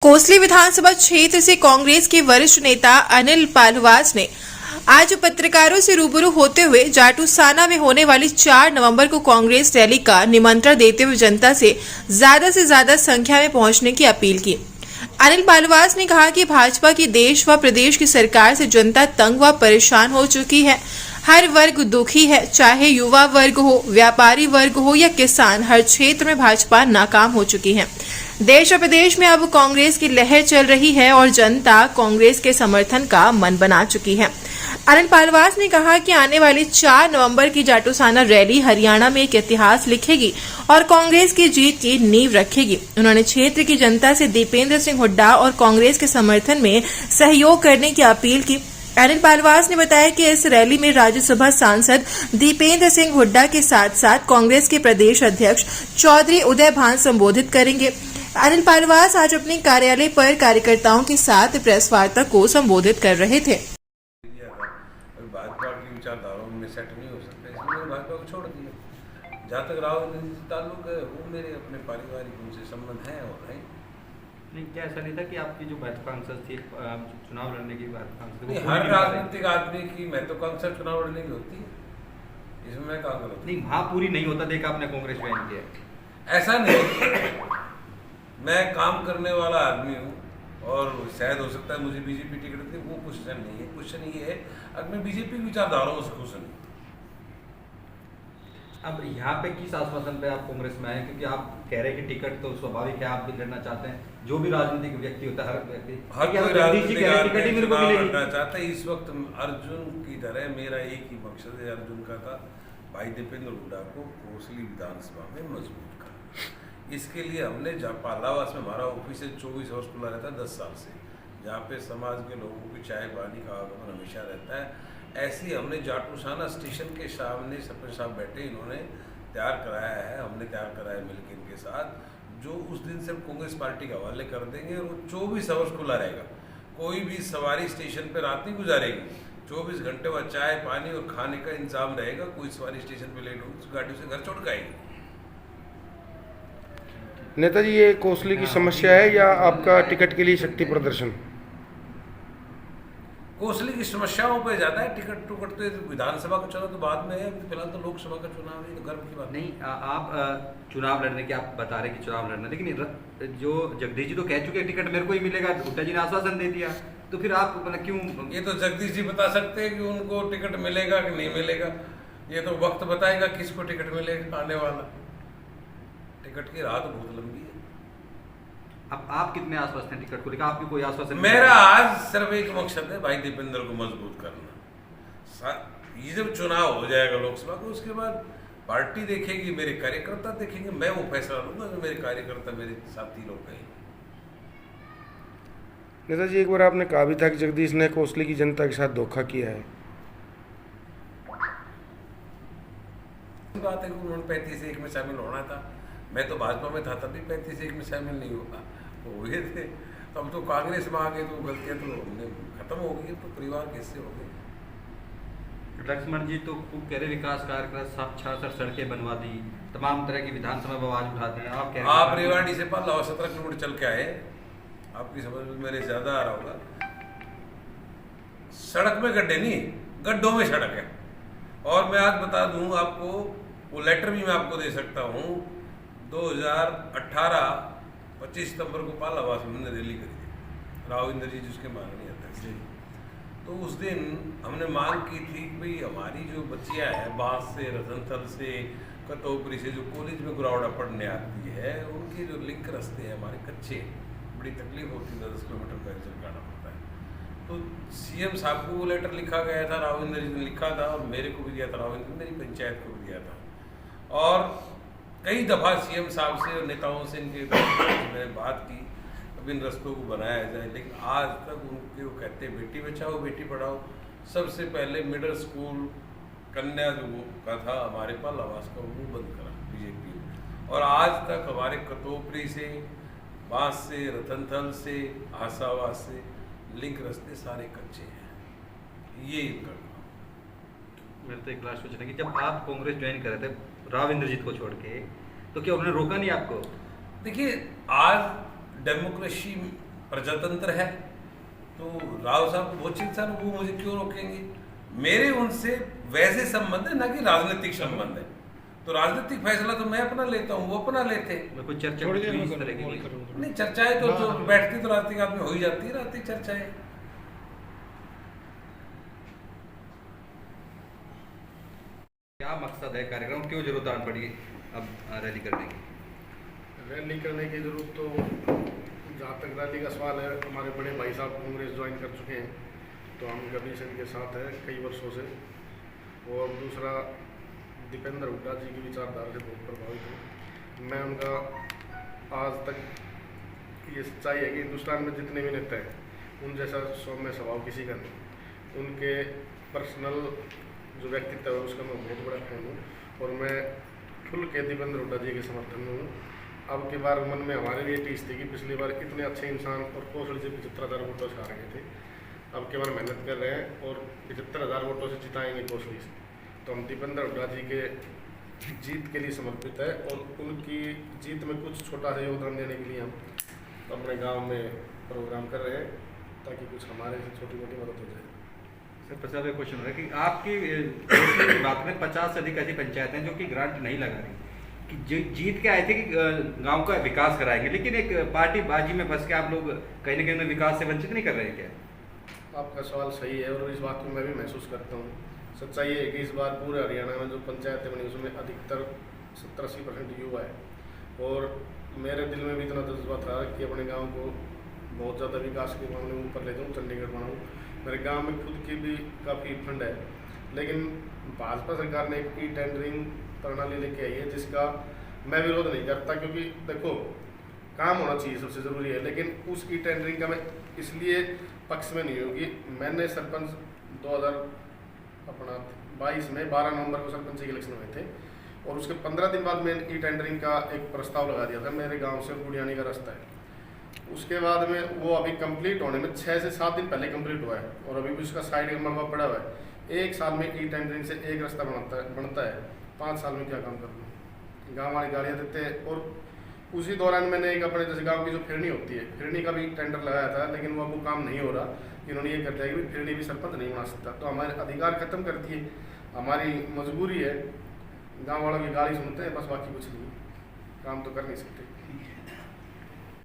कोसली विधानसभा क्षेत्र से कांग्रेस के वरिष्ठ नेता अनिल पालवास ने आज पत्रकारों से रूबरू होते हुए जाटूसाना में होने वाली 4 नवंबर को कांग्रेस रैली का निमंत्रण देते हुए जनता से ज्यादा संख्या में पहुंचने की अपील की। अनिल पालवास ने कहा कि भाजपा की देश व प्रदेश की सरकार से जनता तंग व परेशान हो चुकी है। हर वर्ग दुखी है, चाहे युवा वर्ग हो, व्यापारी वर्ग हो या किसान, हर क्षेत्र में भाजपा नाकाम हो चुकी है। देश और प्रदेश में अब कांग्रेस की लहर चल रही है और जनता कांग्रेस के समर्थन का मन बना चुकी है। अनिल पालवास ने कहा कि आने वाली 4 नवंबर की जाटूसाना रैली हरियाणा में एक इतिहास लिखेगी और कांग्रेस की जीत की नींव रखेगी। उन्होंने क्षेत्र की जनता से दीपेंद्र सिंह हुड्डा और कांग्रेस के समर्थन में सहयोग करने की अपील की। अनिल पालवास ने बताया कि इस रैली में राज्यसभा सांसद दीपेंद्र सिंह हुड्डा के साथ साथ कांग्रेस के प्रदेश अध्यक्ष चौधरी उदय भान संबोधित करेंगे। अनिल पालवास आज अपने कार्यालय पर कार्यकर्ताओं के साथ प्रेस वार्ता को संबोधित कर रहे थे। भाजपा की विचारधाराओं में सेट नहीं हो सकता, इसलिए मैंने भाजपा को छोड़ दिया। जहाँ तक राहुल गांधी से ताल्लुक है, वो मेरे अपने पारिवारिक उनसे संबंध हैं और हैं। नहीं, क्या ऐसा नहीं था कि आपकी जो महत्वाकांक्षा थी चुनाव लड़ने की महत्वाकांक्षा, हर राजनीतिक आदमी की महत्वाकांक्षा चुनाव लड़ने की होती है, इसमें मैं कहाँ गलत? नहीं, वहाँ पूरी नहीं होता देखा आपने कांग्रेस ज्वाइन किया। ऐसा नहीं, मैं काम करने वाला आदमी हूँ और शायद हो सकता है मुझे बीजेपी टिकट दी, वो क्वेश्चन नहीं है। क्वेश्चन ये है अगर मैं बीजेपी की विचारधाराओं से खुश नहीं। अब यहाँ पे किस आश्वासन पे आप कांग्रेस में आए, क्योंकि आप कह रहे हैं कि टिकट तो स्वाभाविक है, आप भी लड़ना चाहते हैं, जो भी राजनीतिक व्यक्ति होता है, हर व्यक्ति टिकट ही मेरे को मिलेगी लड़ना चाहता है। इस वक्त अर्जुन की तरह मेरा एक ही मकसद है, अर्जुन का था भाई दीपेंद्र हुड्डा को कोसली विधानसभा में मजबूत करना। इसके लिए हमने पालावास में हमारा ऑफिस 24 आवर्स खुला रहता है 10 साल से, जहाँ पे समाज के लोगों की चाय पानी का आगमन हमेशा रहता है। ऐसे ही हमने जाटूसाना स्टेशन के सामने सरपंच साहब बैठे, इन्होंने तैयार कराया है, हमने तैयार कराया मिलकर इनके साथ, जो उस दिन से कांग्रेस पार्टी के हवाले कर देंगे और वो 24 आवर्स खुला रहेगा। कोई भी सवारी स्टेशन पर रात नहीं गुजारेगी, 24 घंटे वह चाय पानी और खाने का इंतजाम रहेगा। कोई सवारी स्टेशन पर लेट होगी, गाड़ी से घर छोड़ के आएगी। नेताजी, ये कोसली की समस्या है या आपका टिकट के लिए शक्ति प्रदर्शन? कोसली की समस्याओं पे ज्यादा है। टिकट टुकट तो विधानसभा का चुनाव तो बाद में है, फिलहाल तो लोकसभा का चुनाव है, तो गर्व की बात नहीं। आप चुनाव लड़ने की आप बता रहे कि चुनाव लड़ना, लेकिन जो जगदीश जी तो कह चुके हैं टिकट मेरे को ही मिलेगा, हुड्डा जी ने आश्वासन दे दिया, तो फिर आप मतलब क्यों? ये तो जगदीश जी बता सकते हैं कि उनको टिकट मिलेगा कि नहीं मिलेगा। ये तो वक्त बताएगा किसको टिकट मिलेगा। आने वाला टिकट की राह तो बहुत लंबी है। अब आप कितने आश्वस्त हैं टिकट को लेकर? आपकी कोई आश्वासन? मेरा आज सिर्फ एक मकसद है, भाई दीपेंद्र को मजबूत करना। ये जब चुनाव हो जाएगा लोकसभा को, उसके बाद पार्टी देखेगी, मेरे कार्यकर्ता देखेंगे, मैं वो फैसला लूंगा जो मेरे कार्यकर्ता मेरे साथी लोग कहेंगे। नेताजी, एक बार आपने कहा भी था कि जगदीश ने कोसली की जनता के साथ धोखा किया है। बात है कि उन्होंने 35-1 में शामिल होना था। मैं तो भाजपा में था, तभी 35-1 में शामिल नहीं हुआ, तो हुए थे। तो अब तो कांग्रेस में आ गए, तो गलतियाँ तो हमने खत्म हो गई, तो परिवार कैसे हो गए। लक्ष्मण जी तो खूब कह रहे विकास कार्य 66 सड़कें बनवा दी, तमाम तरह की विधानसभा में आवाज उठाते हैं। आप कह रहे हैं आप रेवाड़ी से 17 किलोमीटर चल के आए, आपकी समझ में मेरे ज्यादा आ रहा होगा। सड़क में गड्ढे नहीं, गड्ढों में सड़क है। और मैं आज बता दूं आपको, वो लेटर भी मैं आपको दे सकता हूँ। 2018 25 सितंबर को पालावास में हमने रैली करी थी, राव इंद्र जी जिसके माननीय अध्यक्ष। तो उस दिन हमने मांग की थी कि भाई हमारी जो बच्चियां हैं बांस से, रतनथल से, कतौपरी से जो कॉलेज में गुरावड़ा पढ़ने आती है, उनके जो लिंक रास्ते हैं हमारे कच्चे, बड़ी तकलीफ होती है, 10 किलोमीटर पैदल जाना पड़ता है। तो सीएम साहब को वो लेटर लिखा गया था, राव इंद्र जी ने लिखा था, और मेरे को भी दिया था, राव इंद्र मेरी पंचायत को भी दिया था। और कई दफ़ा सीएम साहब से और नेताओं से इनके मैंने बात की, अब इन रस्तों को बनाया जाए, लेकिन आज तक उनके वो कहते हैं बेटी बचाओ बेटी पढ़ाओ। सबसे पहले मिडिल स्कूल कन्या जो का था हमारे पालावास का, वो बंद करा बीजेपी। और आज तक हमारे कतौपरी से, बांस से, रतनथल से, आसावास से लिंक रास्ते सारे कच्चे हैं। ये इनका मेरे तो एक लास्ट क्वेश्चन है कि जब आप कांग्रेस ज्वाइन कर रहे थे राव इंद्रजीत को छोड़ के, तो क्या उन्होंने रोका नहीं आपको? देखिए, आज डेमोक्रेसी प्रजातंत्र है, तो राव साहब को बहुत चिंता, वो मुझे क्यों रोकेंगे? मेरे उनसे वैसे संबंध है ना कि राजनीतिक संबंध है, तो राजनीतिक फैसला तो मैं अपना लेता हूँ, वो अपना लेते हैं। कोई चर्चा थोड़ी देर हुई में इस करो, तरह की कॉल कोई? करो। नहीं, चर्चाएं तो जो बैठती तो राजनीतिक आदमी हो ही जाती है, राजनीतिक चर्चाएं। क्या मकसद है कार्यक्रम, क्यों जरूरत आन पड़ी अब रैली करने की? रैली करने की जरूरत तो, जहाँ तक रैली का सवाल है, हमारे बड़े भाई साहब कांग्रेस ज्वाइन कर चुके हैं, तो हम कभी से इनके साथ हैं कई वर्षों से। और दूसरा, दीपेंद्र हुड्डा जी की विचारधारा से बहुत प्रभावित हूँ मैं। उनका आज तक ये सच्चाई है कि हिंदुस्तान में जितने भी नेता हैं, उन जैसा सौम्य स्वभाव किसी का नहीं। उनके पर्सनल जो व्यक्तित्व है उसका मैं बहुत बड़ा फैन हूँ, और मैं खुल के दीपेंद्र हुड्डा जी के समर्थन में हूँ। अब की बार मन में हमारे लिए टीस थी कि पिछली बार इतने अच्छे इंसान और कौशल से 75,000 वोटों से हार गए थे। अब की बार मेहनत कर रहे हैं और 75,000 वोटों से जिताएंगे कौशली से। तो हम दीपेंद्र हुड्डा जी के जीत के लिए समर्पित है, और उनकी जीत में कुछ छोटा सा योगदान देने के लिए हम अपने गाँव में प्रोग्राम कर रहे हैं, ताकि कुछ हमारे से छोटी मोटी मदद हो जाए। सर, 50 क्वेश्चन है कि आपकी की बात में 50 से अधिक ऐसी पंचायत हैं जो कि ग्रांट नहीं लगा रही, कि जीत के आए थे कि गांव का विकास कराएंगे, लेकिन एक पार्टी बाजी में फंस के आप लोग कहीं ना कहीं विकास से वंचित नहीं कर रहे हैं क्या? आपका सवाल सही है, और इस बात को मैं भी महसूस करता हूँ। सच्चाई है कि इस बार पूरे हरियाणा में जो पंचायतें बनी उसमें अधिकतर 70-80% युवा है, और मेरे दिल में भी इतना जज्बा था कि अपने गाँव को बहुत ज़्यादा विकास के मामले में ऊपर ले जाऊँ, चंडीगढ़ बनाऊँ। मेरे गांव में खुद की भी काफ़ी फंड है, लेकिन भाजपा सरकार ने एक ई टेंडरिंग प्रणाली लेके आई है, जिसका मैं विरोध नहीं करता, क्योंकि देखो काम होना चाहिए सबसे ज़रूरी है। लेकिन उस ई टेंडरिंग का मैं इसलिए पक्ष में नहीं होगी। मैंने सरपंच 2022 में 12 नवंबर को सरपंच के इलेक्शन हुए थे, और उसके 15 दिन बाद मैंने ई टेंडरिंग का एक प्रस्ताव लगा दिया था। मेरे गाँव से गुड़ियानी का रास्ता है, उसके बाद में वो अभी कंप्लीट होने में 6 से 7 दिन पहले कंप्लीट हुआ है, और अभी भी उसका साइड का मलबा पड़ा हुआ है। 1 साल में ई टेंडरिंग से एक रास्ता बनता है 5 साल में क्या काम कर लूँ? गाँव वाले गालियाँ देते हैं। और उसी दौरान मैंने एक अपने जैसे गाँव की जो फिरनी होती है, फिरनी का भी टेंडर लगाया था, लेकिन वो अब काम नहीं हो रहा। इन्होंने ये कर दिया कि फिरनी भी सरपंच नहीं बना सकता, तो हमारे अधिकार खत्म कर दिए। हमारी मजबूरी है, गाँव वालों की गाली सुनते हैं बस, बाकी कुछ नहीं, काम तो कर नहीं सकते।